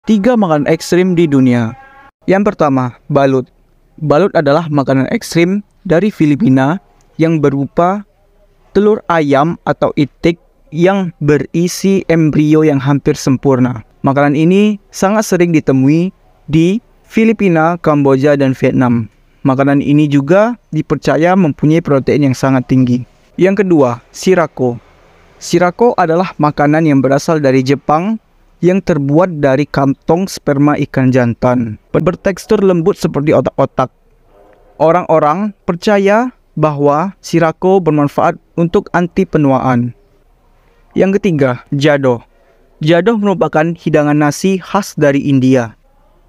3 makanan ekstrim di dunia. Yang pertama, balut. Balut adalah makanan ekstrim dari Filipina yang berupa telur ayam atau itik yang berisi embrio yang hampir sempurna. Makanan ini sangat sering ditemui di Filipina, Kamboja, dan Vietnam. Makanan ini juga dipercaya mempunyai protein yang sangat tinggi. Yang kedua, sirako. Sirako adalah makanan yang berasal dari Jepang yang terbuat dari kantong sperma ikan jantan. Bertekstur lembut seperti otak-otak. Orang-orang percaya bahwa sirako bermanfaat untuk anti penuaan. Yang ketiga, jado. Jado merupakan hidangan nasi khas dari India.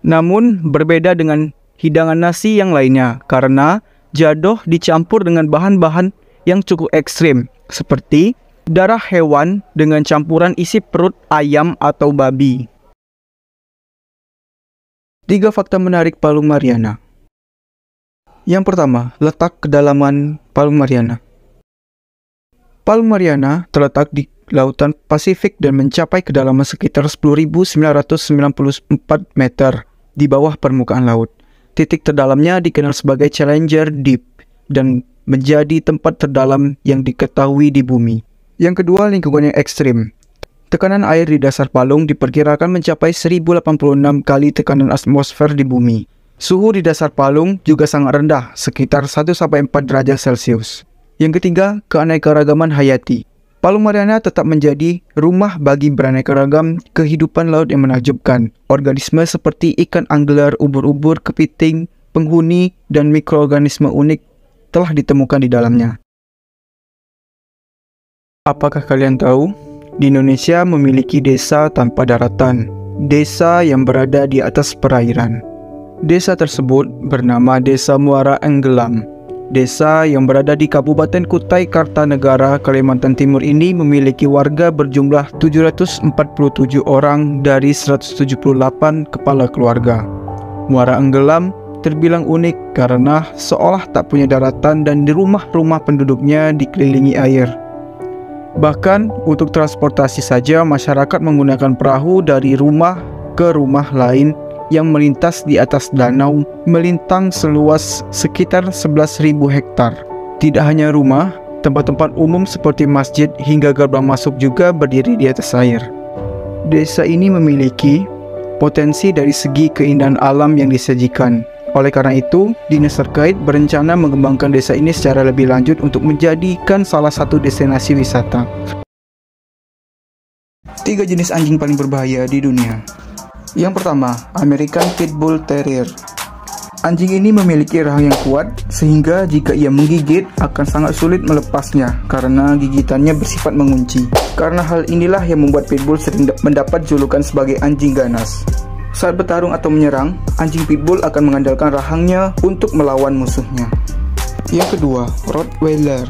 Namun berbeda dengan hidangan nasi yang lainnya karena jado dicampur dengan bahan-bahan yang cukup ekstrim seperti darah hewan dengan campuran isi perut ayam atau babi. 3 fakta menarik Palung Mariana. Yang pertama, letak kedalaman Palung Mariana. Palung Mariana terletak di Lautan Pasifik dan mencapai kedalaman sekitar 10.994 meter di bawah permukaan laut. Titik terdalamnya dikenal sebagai Challenger Deep dan menjadi tempat terdalam yang diketahui di bumi. Yang kedua, lingkungan yang ekstrim. Tekanan air di dasar palung diperkirakan mencapai 1086 kali tekanan atmosfer di bumi. Suhu di dasar palung juga sangat rendah, sekitar 1-4 derajat Celcius. Yang ketiga, keanekaragaman hayati. Palung Mariana tetap menjadi rumah bagi beraneka ragam kehidupan laut yang menakjubkan. Organisme seperti ikan angler, ubur-ubur, kepiting, penghuni, dan mikroorganisme unik telah ditemukan di dalamnya. Apakah kalian tahu? Di Indonesia memiliki desa tanpa daratan, desa yang berada di atas perairan. Desa tersebut bernama Desa Muara Enggelam. Desa yang berada di Kabupaten Kutai Kartanegara, Kalimantan Timur ini memiliki warga berjumlah 747 orang dari 178 kepala keluarga. Muara Enggelam terbilang unik karena seolah tak punya daratan dan di rumah-rumah penduduknya dikelilingi air. Bahkan untuk transportasi saja masyarakat menggunakan perahu dari rumah ke rumah lain yang melintas di atas danau melintang seluas sekitar 11.000 hektar. Tidak hanya rumah, tempat-tempat umum seperti masjid hingga gerbang masuk juga berdiri di atas air. Desa ini memiliki potensi dari segi keindahan alam yang disajikan. Oleh karena itu, dinas terkait berencana mengembangkan desa ini secara lebih lanjut untuk menjadikan salah satu destinasi wisata. 3 jenis anjing paling berbahaya di dunia. Yang pertama, American Pitbull Terrier. Anjing ini memiliki rahang yang kuat, sehingga jika ia menggigit akan sangat sulit melepasnya karena gigitannya bersifat mengunci. Karena hal inilah yang membuat Pitbull sering mendapat julukan sebagai anjing ganas. Saat bertarung atau menyerang, anjing pitbull akan mengandalkan rahangnya untuk melawan musuhnya. Yang kedua, Rottweiler.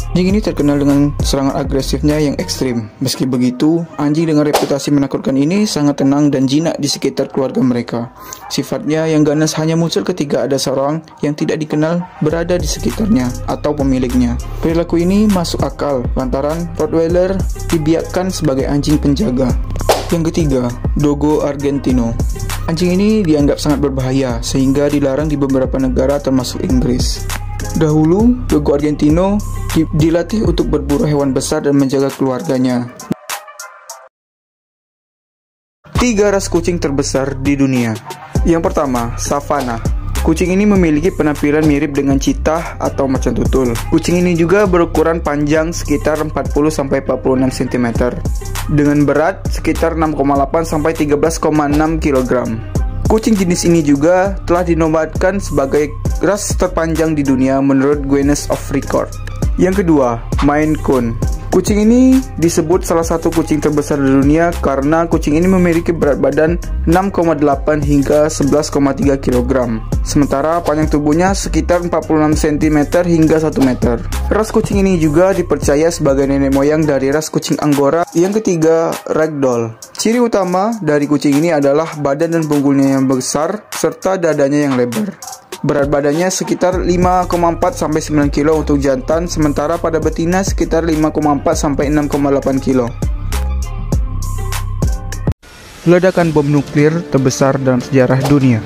Anjing ini terkenal dengan serangan agresifnya yang ekstrim. Meski begitu, anjing dengan reputasi menakutkan ini sangat tenang dan jinak di sekitar keluarga mereka. Sifatnya yang ganas hanya muncul ketika ada seorang yang tidak dikenal berada di sekitarnya atau pemiliknya. Perilaku ini masuk akal lantaran Rottweiler dibiarkan sebagai anjing penjaga. Yang ketiga, Dogo Argentino. Anjing ini dianggap sangat berbahaya sehingga dilarang di beberapa negara termasuk Inggris. Dahulu, Dogo Argentino dilatih untuk berburu hewan besar dan menjaga keluarganya. 3 ras kucing terbesar di dunia. Yang pertama, Savannah. Kucing ini memiliki penampilan mirip dengan cheetah atau macan tutul. Kucing ini juga berukuran panjang sekitar 40-46 cm, dengan berat sekitar 6,8-13,6 kg. Kucing jenis ini juga telah dinobatkan sebagai ras terpanjang di dunia menurut Guinness of Record. Yang kedua, Maine Coon. Kucing ini disebut salah satu kucing terbesar di dunia karena kucing ini memiliki berat badan 6,8 hingga 11,3 kg. Sementara panjang tubuhnya sekitar 46 cm hingga 1 meter. Ras kucing ini juga dipercaya sebagai nenek moyang dari ras kucing Angora. Yang ketiga, Ragdoll. Ciri utama dari kucing ini adalah badan dan punggungnya yang besar serta dadanya yang lebar. Berat badannya sekitar 5,4-9 kg untuk jantan, sementara pada betina sekitar 5,4-6,8 kg. ledakan bom nuklir terbesar dalam sejarah dunia.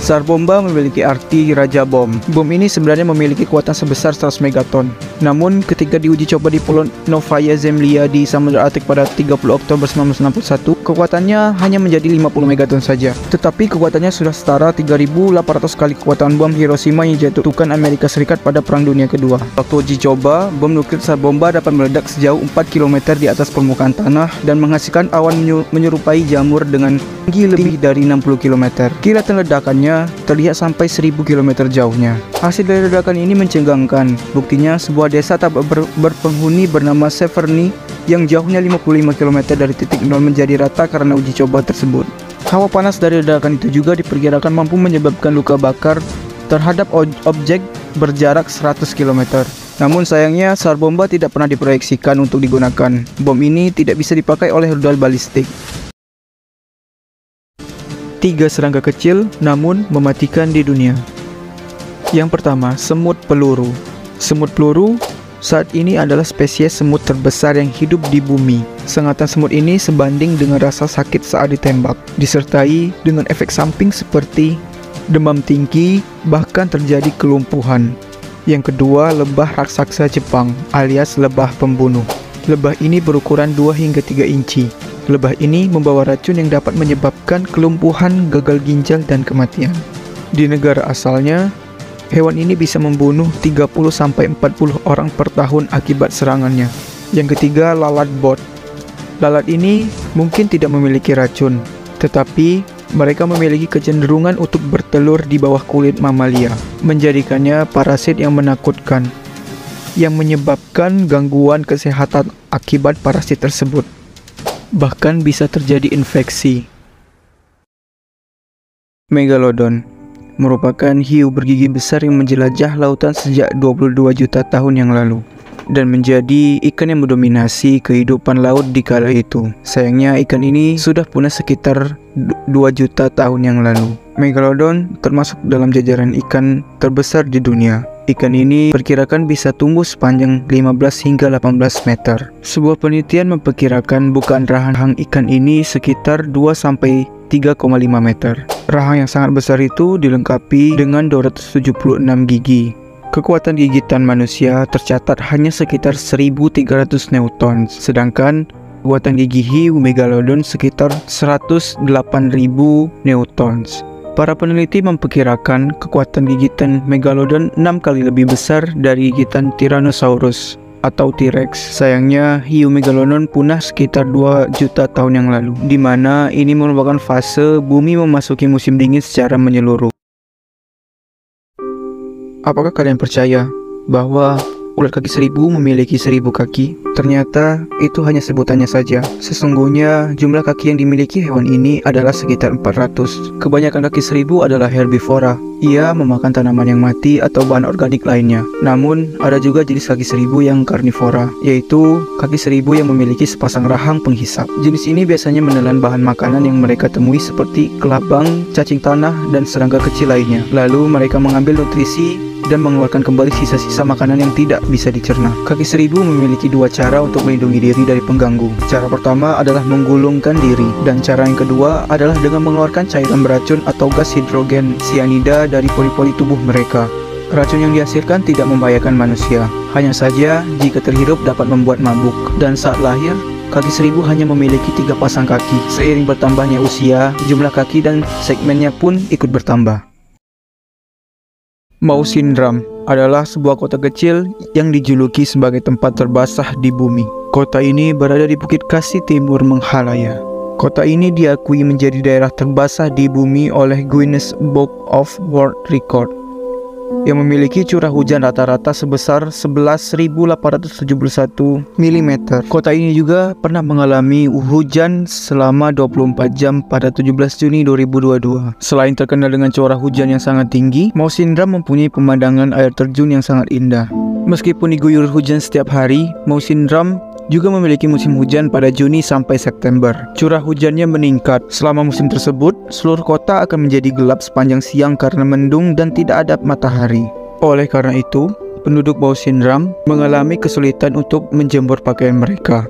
Tsar bomba memiliki arti Raja Bom. Bom ini sebenarnya memiliki kekuatan sebesar 100 megaton. Namun, ketika diuji coba di Pulau Novaya Zemlya di Samudra Arktik pada 30 Oktober 1961, kekuatannya hanya menjadi 50 megaton saja. Tetapi kekuatannya sudah setara 3.800 kali kekuatan bom Hiroshima yang dijatuhkan Amerika Serikat pada Perang Dunia Kedua. Waktu uji coba, bom nuklir Tsar bomba dapat meledak sejauh 4 km di atas permukaan tanah dan menghasilkan awan menyerupai jamur dengan tinggi lebih dari 60 km. Kilatan ledakannya terlihat sampai 1000 km jauhnya. Hasil dari ledakan ini mencengangkan. Buktinya, sebuah desa tak berpenghuni bernama Severny yang jauhnya 55 km dari titik nol menjadi rata karena uji coba tersebut. Hawa panas dari ledakan itu juga diperkirakan mampu menyebabkan luka bakar terhadap objek berjarak 100 km. Namun sayangnya, Tsar bomba tidak pernah diproyeksikan untuk digunakan. Bom ini tidak bisa dipakai oleh rudal balistik. 3 serangga kecil namun mematikan di dunia. Yang pertama, semut peluru. Semut peluru saat ini adalah spesies semut terbesar yang hidup di bumi. Sengatan semut ini sebanding dengan rasa sakit saat ditembak, disertai dengan efek samping seperti demam tinggi, bahkan terjadi kelumpuhan. Yang kedua, lebah raksasa Jepang alias lebah pembunuh. Lebah ini berukuran 2 hingga 3 inci. Lebah ini membawa racun yang dapat menyebabkan kelumpuhan, gagal ginjal, dan kematian. Di negara asalnya, hewan ini bisa membunuh 30-40 orang per tahun akibat serangannya. Yang ketiga, lalat bot. Lalat ini mungkin tidak memiliki racun, tetapi mereka memiliki kecenderungan untuk bertelur di bawah kulit mamalia, menjadikannya parasit yang menakutkan, yang menyebabkan gangguan kesehatan akibat parasit tersebut. Bahkan bisa terjadi infeksi. Megalodon merupakan hiu bergigi besar yang menjelajah lautan sejak 22 juta tahun yang lalu dan menjadi ikan yang mendominasi kehidupan laut di kala itu. Sayangnya ikan ini sudah punah sekitar 2 juta tahun yang lalu. Megalodon termasuk dalam jajaran ikan terbesar di dunia. Ikan ini perkirakan bisa tumbuh sepanjang 15 hingga 18 meter. Sebuah penelitian memperkirakan bukaan rahang ikan ini sekitar 2-3,5 meter. Rahang yang sangat besar itu dilengkapi dengan 276 gigi. Kekuatan gigitan manusia tercatat hanya sekitar 1.300 newton, sedangkan kekuatan gigi hiu megalodon sekitar 108.000 newtons. Para peneliti memperkirakan kekuatan gigitan megalodon 6 kali lebih besar dari gigitan Tyrannosaurus atau T-Rex. Sayangnya, hiu megalodon punah sekitar 2 juta tahun yang lalu, di mana ini merupakan fase bumi memasuki musim dingin secara menyeluruh. Apakah kalian percaya bahwa ular kaki 1000 memiliki 1000 kaki? Ternyata itu hanya sebutannya saja. Sesungguhnya jumlah kaki yang dimiliki hewan ini adalah sekitar 400. Kebanyakan kaki 1000 adalah herbivora. Ia memakan tanaman yang mati atau bahan organik lainnya. Namun ada juga jenis kaki 1000 yang karnivora, yaitu kaki 1000 yang memiliki sepasang rahang penghisap. Jenis ini biasanya menelan bahan makanan yang mereka temui seperti kelabang, cacing tanah, dan serangga kecil lainnya. Lalu mereka mengambil nutrisi dan mengeluarkan kembali sisa-sisa makanan yang tidak bisa dicerna. Kaki 1000 memiliki 2 cara untuk melindungi diri dari pengganggu. Cara pertama adalah menggulungkan diri, dan cara yang kedua adalah dengan mengeluarkan cairan beracun atau gas hidrogen sianida dari pori-pori tubuh mereka. Racun yang dihasilkan tidak membahayakan manusia, hanya saja jika terhirup dapat membuat mabuk. Dan saat lahir, kaki 1000 hanya memiliki 3 pasang kaki. Seiring bertambahnya usia, jumlah kaki dan segmennya pun ikut bertambah. Mausyndram adalah sebuah kota kecil yang dijuluki sebagai tempat terbasah di bumi. Kota ini berada di Bukit Kasih Timur Meghalaya. Kota ini diakui menjadi daerah terbasah di bumi oleh Guinness Book of World Record, yang memiliki curah hujan rata-rata sebesar 11.871 mm. Kota ini juga pernah mengalami hujan selama 24 jam pada 17 Juni 2022. Selain terkenal dengan curah hujan yang sangat tinggi, Mausyndram mempunyai pemandangan air terjun yang sangat indah. Meskipun diguyur hujan setiap hari, Mausyndram juga memiliki musim hujan pada Juni sampai September. Curah hujannya meningkat. Selama musim tersebut, seluruh kota akan menjadi gelap sepanjang siang karena mendung dan tidak ada matahari. Oleh karena itu, penduduk Mausyndram mengalami kesulitan untuk menjemur pakaian mereka.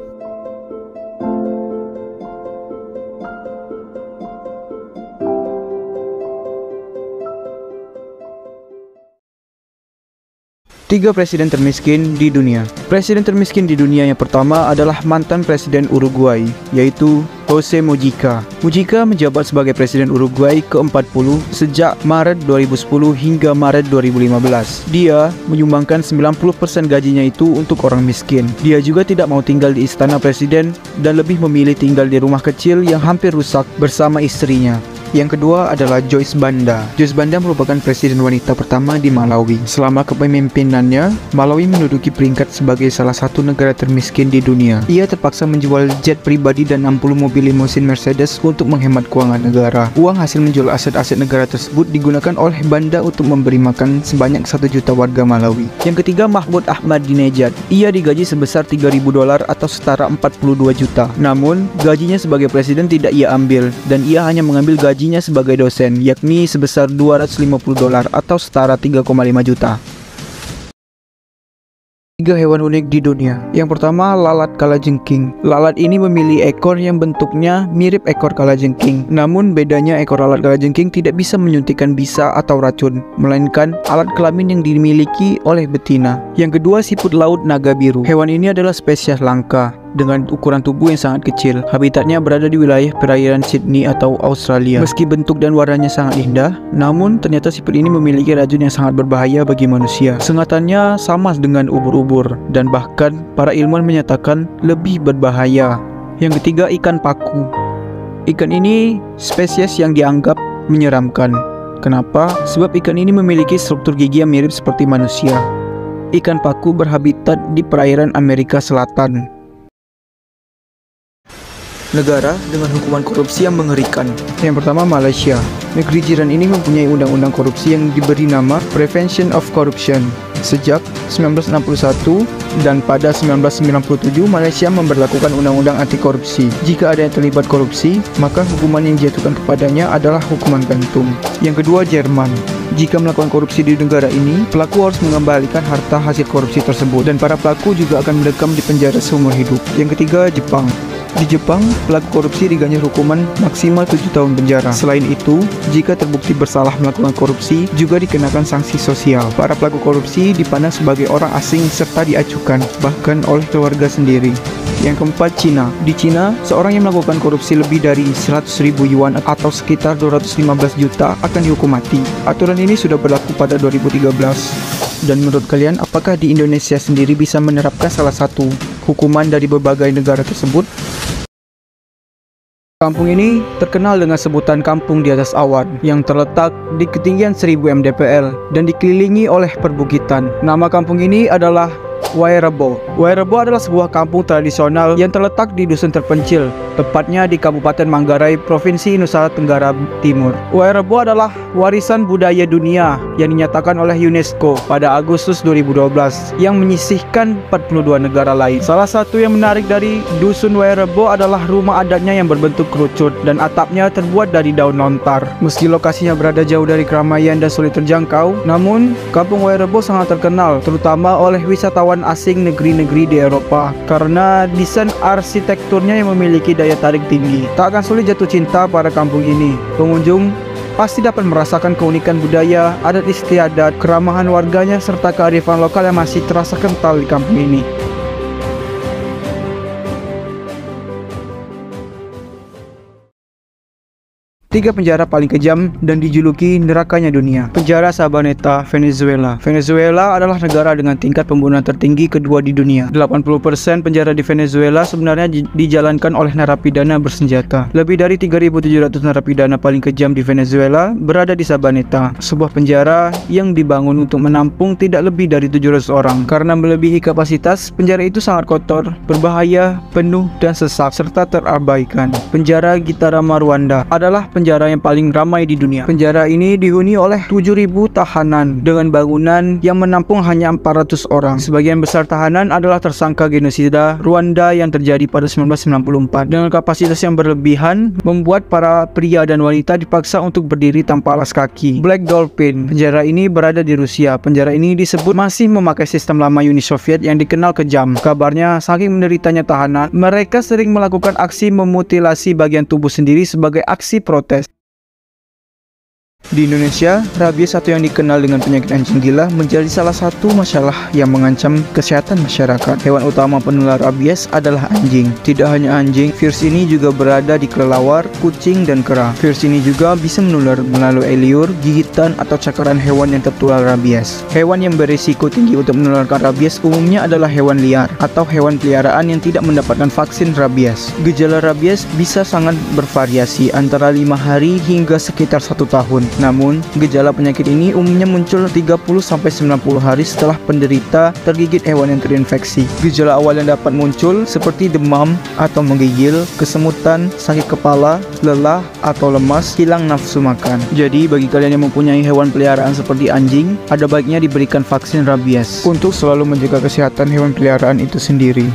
3 presiden termiskin di dunia. Presiden termiskin di dunia yang pertama adalah mantan presiden Uruguay, yaitu Jose Mujica. Mujica menjabat sebagai presiden Uruguay ke-40 sejak Maret 2010 hingga Maret 2015. Dia menyumbangkan 90% gajinya itu untuk orang miskin. Dia juga tidak mau tinggal di istana presiden dan lebih memilih tinggal di rumah kecil yang hampir rusak bersama istrinya. Yang kedua adalah Joyce Banda. Joyce Banda merupakan presiden wanita pertama di Malawi. Selama kepemimpinannya, Malawi menduduki peringkat sebagai salah satu negara termiskin di dunia. Ia terpaksa menjual jet pribadi dan 60 mobil limusin Mercedes untuk menghemat keuangan negara. Uang hasil menjual aset-aset negara tersebut digunakan oleh Banda untuk memberi makan sebanyak 1 juta warga Malawi. Yang ketiga, Mahmud Ahmadinejad. Ia digaji sebesar $3.000 atau setara 42 juta. Namun, gajinya sebagai presiden tidak ia ambil, dan ia hanya mengambil gajinya sebagai dosen, yakni sebesar $250 atau setara 3,5 juta. 3 hewan unik di dunia. Yang pertama, lalat kalajengking. Lalat ini memiliki ekor yang bentuknya mirip ekor kalajengking. Namun bedanya ekor lalat kalajengking tidak bisa menyuntikkan bisa atau racun, melainkan alat kelamin yang dimiliki oleh betina. Yang kedua, siput laut naga biru. Hewan ini adalah spesies langka dengan ukuran tubuh yang sangat kecil. Habitatnya berada di wilayah perairan Sydney atau Australia. Meski bentuk dan warnanya sangat indah, namun ternyata siput ini memiliki racun yang sangat berbahaya bagi manusia. Sengatannya sama dengan ubur-ubur, dan bahkan para ilmuwan menyatakan lebih berbahaya. Yang ketiga, ikan paku. Ikan ini spesies yang dianggap menyeramkan. Kenapa? Sebab ikan ini memiliki struktur gigi yang mirip seperti manusia. Ikan paku berhabitat di perairan Amerika Selatan. Negara dengan hukuman korupsi yang mengerikan. Yang pertama, Malaysia. Negeri jiran ini mempunyai undang-undang korupsi yang diberi nama Prevention of Corruption sejak 1961, dan pada 1997 Malaysia memberlakukan undang-undang anti korupsi. Jika ada yang terlibat korupsi, maka hukuman yang dijatuhkan kepadanya adalah hukuman gantung. Yang kedua, Jerman. Jika melakukan korupsi di negara ini, pelaku harus mengembalikan harta hasil korupsi tersebut, dan para pelaku juga akan mendekam di penjara seumur hidup. Yang ketiga, Jepang. Di Jepang, pelaku korupsi diganjar hukuman maksimal 7 tahun penjara. Selain itu, jika terbukti bersalah melakukan korupsi, juga dikenakan sanksi sosial. Para pelaku korupsi dipandang sebagai orang asing serta diacukan, bahkan oleh keluarga sendiri. Yang keempat, Cina. Di Cina, seorang yang melakukan korupsi lebih dari 100.000 yuan atau sekitar 215 juta akan dihukum mati. Aturan ini sudah berlaku pada 2013. Dan menurut kalian, apakah di Indonesia sendiri bisa menerapkan salah satu hukuman dari berbagai negara tersebut? Kampung ini terkenal dengan sebutan kampung di atas awan yang terletak di ketinggian 1000 mdpl dan dikelilingi oleh perbukitan. Nama kampung ini adalah Wairebo. Wairebo adalah sebuah kampung tradisional yang terletak di dusun terpencil, tepatnya di Kabupaten Manggarai, Provinsi Nusa Tenggara Timur. Wairebo adalah warisan budaya dunia yang dinyatakan oleh UNESCO pada Agustus 2012 yang menyisihkan 42 negara lain. Salah satu yang menarik dari dusun Wairebo adalah rumah adatnya yang berbentuk kerucut dan atapnya terbuat dari daun lontar. Meski lokasinya berada jauh dari keramaian dan sulit terjangkau, namun kampung Wairebo sangat terkenal terutama oleh wisatawan asing negeri-negeri di Eropa karena desain arsitekturnya yang memiliki daya tarik tinggi. Tak akan sulit jatuh cinta pada kampung ini. Pengunjung pasti dapat merasakan keunikan budaya, adat istiadat, keramahan warganya, serta kearifan lokal yang masih terasa kental di kampung ini. Tiga penjara paling kejam dan dijuluki nerakanya dunia. Penjara Sabaneta, Venezuela. Venezuela adalah negara dengan tingkat pembunuhan tertinggi kedua di dunia. 80% penjara di Venezuela sebenarnya dijalankan oleh narapidana bersenjata. Lebih dari 3.700 narapidana paling kejam di Venezuela berada di Sabaneta, sebuah penjara yang dibangun untuk menampung tidak lebih dari 700 orang. Karena melebihi kapasitas, penjara itu sangat kotor, berbahaya, penuh dan sesak, serta terabaikan. Penjara Gitarama, Rwanda adalah penjara yang paling ramai di dunia. Penjara ini dihuni oleh 7.000 tahanan dengan bangunan yang menampung hanya 400 orang. Sebagian besar tahanan adalah tersangka genosida Rwanda yang terjadi pada 1994. Dengan kapasitas yang berlebihan, membuat para pria dan wanita dipaksa untuk berdiri tanpa alas kaki. Black Dolphin. Penjara ini berada di Rusia. Penjara ini disebut masih memakai sistem lama Uni Soviet yang dikenal kejam. Kabarnya, saking menderitanya tahanan, mereka sering melakukan aksi memutilasi bagian tubuh sendiri sebagai aksi protes. Di Indonesia, rabies atau yang dikenal dengan penyakit anjing gila menjadi salah satu masalah yang mengancam kesehatan masyarakat. Hewan utama penular rabies adalah anjing. Tidak hanya anjing, virus ini juga berada di kelelawar, kucing, dan kera. Virus ini juga bisa menular melalui liur, gigitan, atau cakaran hewan yang tertular rabies. Hewan yang berisiko tinggi untuk menularkan rabies umumnya adalah hewan liar atau hewan peliharaan yang tidak mendapatkan vaksin rabies. Gejala rabies bisa sangat bervariasi antara 5 hari hingga sekitar 1 tahun. Namun, gejala penyakit ini umumnya muncul 30-90 hari setelah penderita tergigit hewan yang terinfeksi. Gejala awal yang dapat muncul seperti demam atau menggigil, kesemutan, sakit kepala, lelah atau lemas, hilang nafsu makan. Jadi, bagi kalian yang mempunyai hewan peliharaan seperti anjing, ada baiknya diberikan vaksin rabies untuk selalu menjaga kesehatan hewan peliharaan itu sendiri.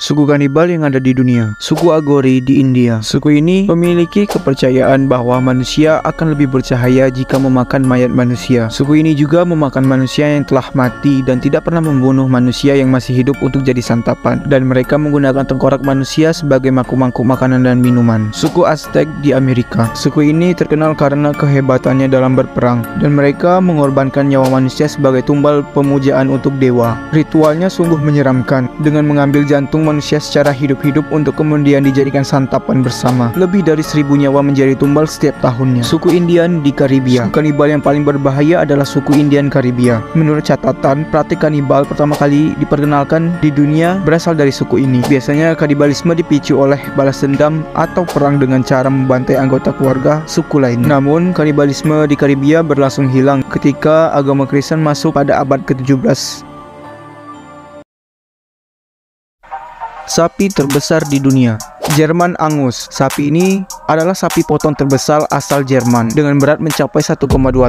Suku kanibal yang ada di dunia. Suku Agori di India. Suku ini memiliki kepercayaan bahwa manusia akan lebih bercahaya jika memakan mayat manusia. Suku ini juga memakan manusia yang telah mati dan tidak pernah membunuh manusia yang masih hidup untuk jadi santapan. Dan mereka menggunakan tengkorak manusia sebagai mangkuk-mangkuk makanan dan minuman. Suku Aztec di Amerika. Suku ini terkenal karena kehebatannya dalam berperang, dan mereka mengorbankan nyawa manusia sebagai tumbal pemujaan untuk dewa. Ritualnya sungguh menyeramkan, dengan mengambil jantung manusia secara hidup-hidup untuk kemudian dijadikan santapan bersama. Lebih dari 1000 nyawa menjadi tumbal setiap tahunnya. Suku Indian di Karibia. Suku kanibal yang paling berbahaya adalah suku Indian Karibia. Menurut catatan, praktik kanibal pertama kali diperkenalkan di dunia berasal dari suku ini. Biasanya kanibalisme dipicu oleh balas dendam atau perang dengan cara membantai anggota keluarga suku lain. Namun, kanibalisme di Karibia berlangsung hilang ketika agama Kristen masuk pada abad ke-17. Sapi terbesar di dunia. Jerman Angus. Sapi ini adalah sapi potong terbesar asal Jerman dengan berat mencapai 1,2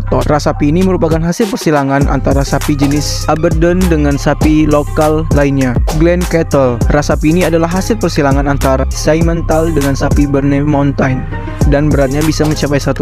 ton. Ras sapi ini merupakan hasil persilangan antara sapi jenis Aberdeen dengan sapi lokal lainnya, Glen Cattle. Ras sapi ini adalah hasil persilangan antara Simmental dengan sapi Bernese Mountain, dan beratnya bisa mencapai 1,2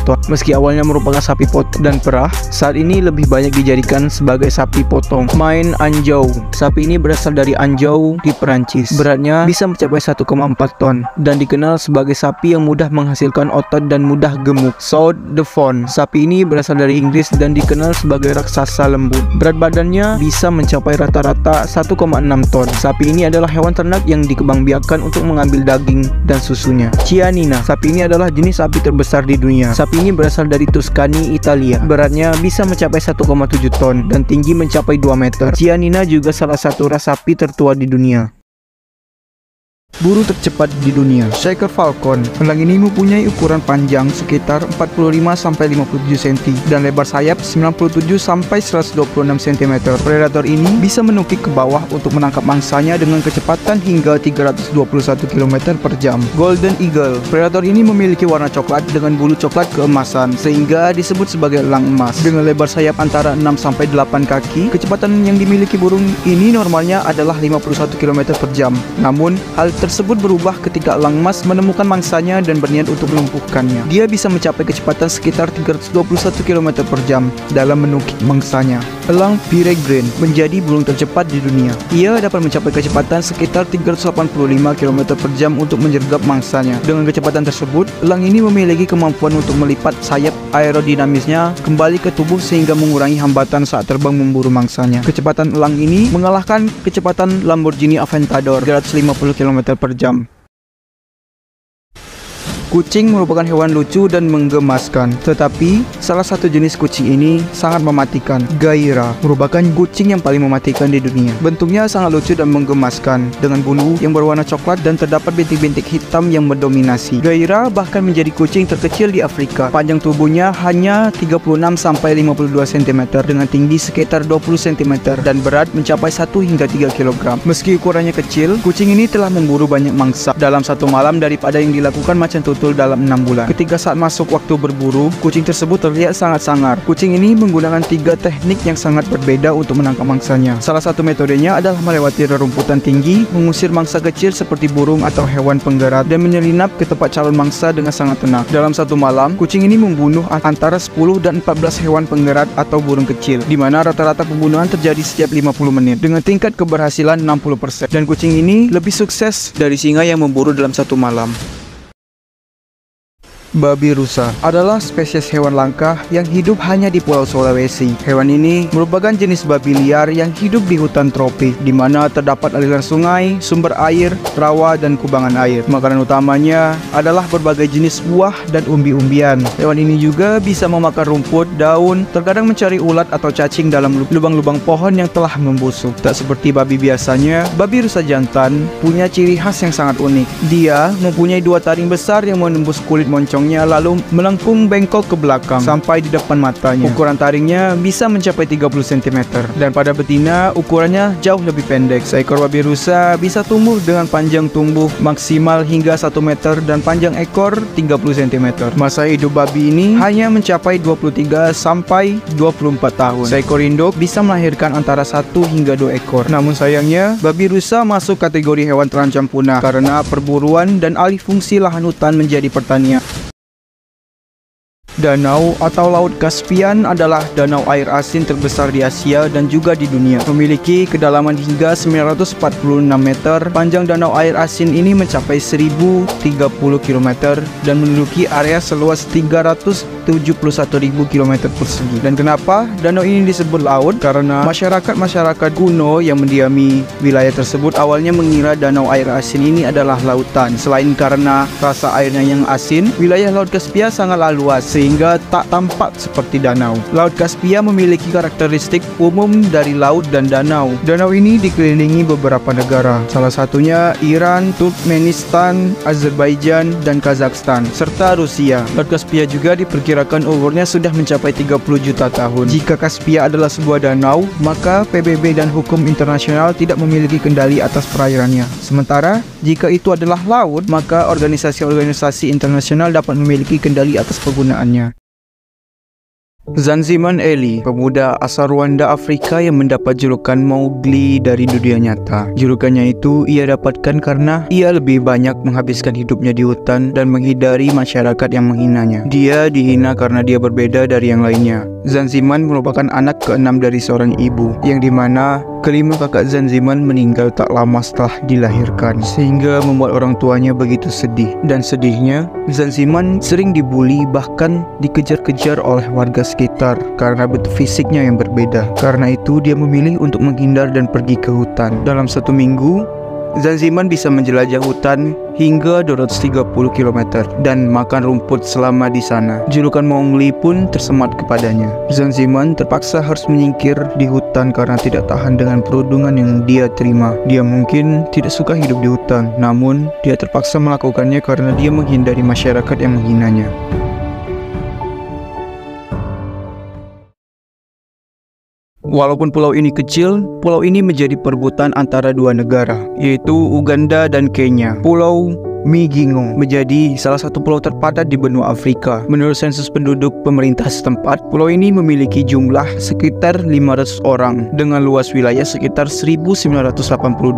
ton. Meski awalnya merupakan sapi potong dan perah, saat ini lebih banyak dijadikan sebagai sapi potong. Maine Anjou. Sapi ini berasal dari Anjou di Perancis. Beratnya bisa mencapai 1,4 ton dan dikenal sebagai sapi yang mudah menghasilkan otot dan mudah gemuk. South Devon. Sapi ini berasal dari Inggris dan dikenal sebagai raksasa lembut. Berat badannya bisa mencapai rata-rata 1,6 ton. Sapi ini adalah hewan ternak yang dikembangbiakkan untuk mengambil daging dan susunya. Chianina. Sapi ini adalah jenis sapi terbesar di dunia. Sapi ini berasal dari Tuscany, Italia. Beratnya bisa mencapai 1,7 ton dan tinggi mencapai 2 meter. Chianina juga salah satu ras sapi tertua di dunia. Burung tercepat di dunia. Shaker Falcon. Elang ini mempunyai ukuran panjang sekitar 45-57 cm dan lebar sayap 97-126 cm. Predator ini bisa menukik ke bawah untuk menangkap mangsanya dengan kecepatan hingga 321 km per jam. Golden Eagle. Predator ini memiliki warna coklat dengan bulu coklat keemasan sehingga disebut sebagai elang emas. Dengan lebar sayap antara 6-8 kaki, kecepatan yang dimiliki burung ini normalnya adalah 51 km per jam. Namun, hal tersebut berubah ketika elang emas menemukan mangsanya dan berniat untuk melumpuhkannya. Dia bisa mencapai kecepatan sekitar 321 km per jam dalam menukik mangsanya. Elang peregrine menjadi burung tercepat di dunia. Ia dapat mencapai kecepatan sekitar 385 km per jam untuk menyergap mangsanya. Dengan kecepatan tersebut, elang ini memiliki kemampuan untuk melipat sayap aerodinamisnya kembali ke tubuh sehingga mengurangi hambatan saat terbang memburu mangsanya. Kecepatan elang ini mengalahkan kecepatan Lamborghini Aventador 350 km per jam. Kucing merupakan hewan lucu dan menggemaskan, tetapi salah satu jenis kucing ini sangat mematikan. Gaira merupakan kucing yang paling mematikan di dunia. Bentuknya sangat lucu dan menggemaskan, dengan bulu yang berwarna coklat dan terdapat bintik-bintik hitam yang mendominasi. Gaira bahkan menjadi kucing terkecil di Afrika. Panjang tubuhnya hanya 36-52 cm dengan tinggi sekitar 20 cm dan berat mencapai 1 hingga 3 kg. Meski ukurannya kecil, kucing ini telah memburu banyak mangsa dalam satu malam daripada yang dilakukan macan tutul dalam 6 bulan. Ketika saat masuk waktu berburu, kucing tersebut terlihat sangat sangar. Kucing ini menggunakan 3 teknik yang sangat berbeda untuk menangkap mangsanya. Salah satu metodenya adalah melewati rerumputan tinggi, mengusir mangsa kecil seperti burung atau hewan penggerak, dan menyelinap ke tempat calon mangsa dengan sangat tenang. Dalam satu malam, kucing ini membunuh antara 10 dan 14 hewan penggerak atau burung kecil, di mana rata-rata pembunuhan terjadi setiap 50 menit dengan tingkat keberhasilan 60%. Dan kucing ini lebih sukses dari singa yang memburu dalam satu malam. Babi rusa adalah spesies hewan langka yang hidup hanya di Pulau Sulawesi. Hewan ini merupakan jenis babi liar yang hidup di hutan tropis, di mana terdapat aliran sungai, sumber air, rawa, dan kubangan air. Makanan utamanya adalah berbagai jenis buah dan umbi-umbian. Hewan ini juga bisa memakan rumput, daun, terkadang mencari ulat atau cacing dalam lubang-lubang pohon yang telah membusuk. Tak seperti babi biasanya, babi rusa jantan punya ciri khas yang sangat unik. Dia mempunyai 2 taring besar yang menembus kulit moncong, lalu melengkung bengkok ke belakang sampai di depan matanya. Ukuran taringnya bisa mencapai 30 cm, dan pada betina ukurannya jauh lebih pendek. Seekor babi rusa bisa tumbuh dengan panjang tumbuh maksimal hingga 1 meter dan panjang ekor 30 cm. Masa hidup babi ini hanya mencapai 23 sampai 24 tahun. Seekor induk bisa melahirkan antara 1 hingga 2 ekor. Namun sayangnya, babi rusa masuk kategori hewan terancam punah karena perburuan dan alih fungsi lahan hutan menjadi pertanian. Danau atau Laut Kaspian adalah danau air asin terbesar di Asia dan juga di dunia. Memiliki kedalaman hingga 946 meter, panjang danau air asin ini mencapai 1030 km dan menduduki area seluas 371.000 km persegi. Dan kenapa danau ini disebut laut? Karena masyarakat kuno yang mendiami wilayah tersebut awalnya mengira danau air asin ini adalah lautan. Selain karena rasa airnya yang asin, wilayah Laut Kaspia sangatlah luas sehingga tak tampak seperti danau. Laut Kaspia memiliki karakteristik umum dari laut dan danau. Danau ini dikelilingi beberapa negara, salah satunya Iran, Turkmenistan, Azerbaijan, dan Kazakhstan, serta Rusia. Laut Kaspia juga diperkirakan umurnya sudah mencapai 30 juta tahun. Jika Kaspia adalah sebuah danau, maka PBB dan hukum internasional tidak memiliki kendali atas perairannya. Sementara, jika itu adalah laut, maka organisasi-organisasi internasional dapat memiliki kendali atas penggunaannya. Zanziman Eli, pemuda asal Rwanda, Afrika yang mendapat julukan Mowgli dari dunia nyata. Julukannya itu ia dapatkan karena ia lebih banyak menghabiskan hidupnya di hutan dan menghindari masyarakat yang menghinanya. Dia dihina karena dia berbeda dari yang lainnya. Zanziman merupakan anak ke-6 dari seorang ibu, yang dimana kelima kakak Zanziman meninggal tak lama setelah dilahirkan, sehingga membuat orang tuanya begitu sedih. Dan sedihnya, Zanziman sering dibuli, bahkan dikejar-kejar oleh warga sekitar karena bentuk fisiknya yang berbeda. Karena itu dia memilih untuk menghindar dan pergi ke hutan. Dalam 1 minggu, Zanziman bisa menjelajah hutan hingga 230 km dan makan rumput selama di sana. Julukan Mowgli pun tersemat kepadanya. Zanziman terpaksa harus menyingkir di hutan karena tidak tahan dengan perundungan yang dia terima. Dia mungkin tidak suka hidup di hutan, namun dia terpaksa melakukannya karena dia menghindari masyarakat yang menghinanya. Walaupun pulau ini kecil, pulau ini menjadi perebutan antara 2 negara, yaitu Uganda dan Kenya. Pulau Migingo menjadi salah satu pulau terpadat di benua Afrika. Menurut sensus penduduk pemerintah setempat, pulau ini memiliki jumlah sekitar 500 orang dengan luas wilayah sekitar 1982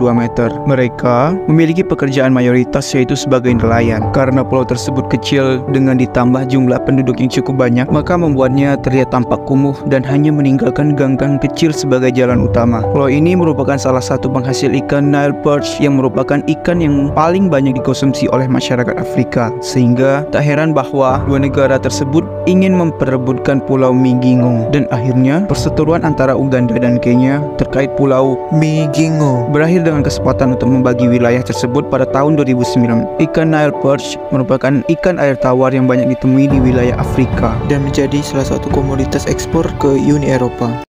meter. Mereka memiliki pekerjaan mayoritas yaitu sebagai nelayan. Karena pulau tersebut kecil dengan ditambah jumlah penduduk yang cukup banyak, maka membuatnya terlihat tampak kumuh dan hanya meninggalkan gang-gang kecil sebagai jalan utama. Pulau ini merupakan salah satu penghasil ikan Nile perch yang merupakan ikan yang paling banyak dikonsumsi oleh masyarakat Afrika, sehingga tak heran bahwa 2 negara tersebut ingin memperebutkan Pulau Migingo. Dan akhirnya perseteruan antara Uganda dan Kenya terkait Pulau Migingo berakhir dengan kesempatan untuk membagi wilayah tersebut pada tahun 2009. Ikan Nile perch merupakan ikan air tawar yang banyak ditemui di wilayah Afrika dan menjadi salah satu komoditas ekspor ke Uni Eropa.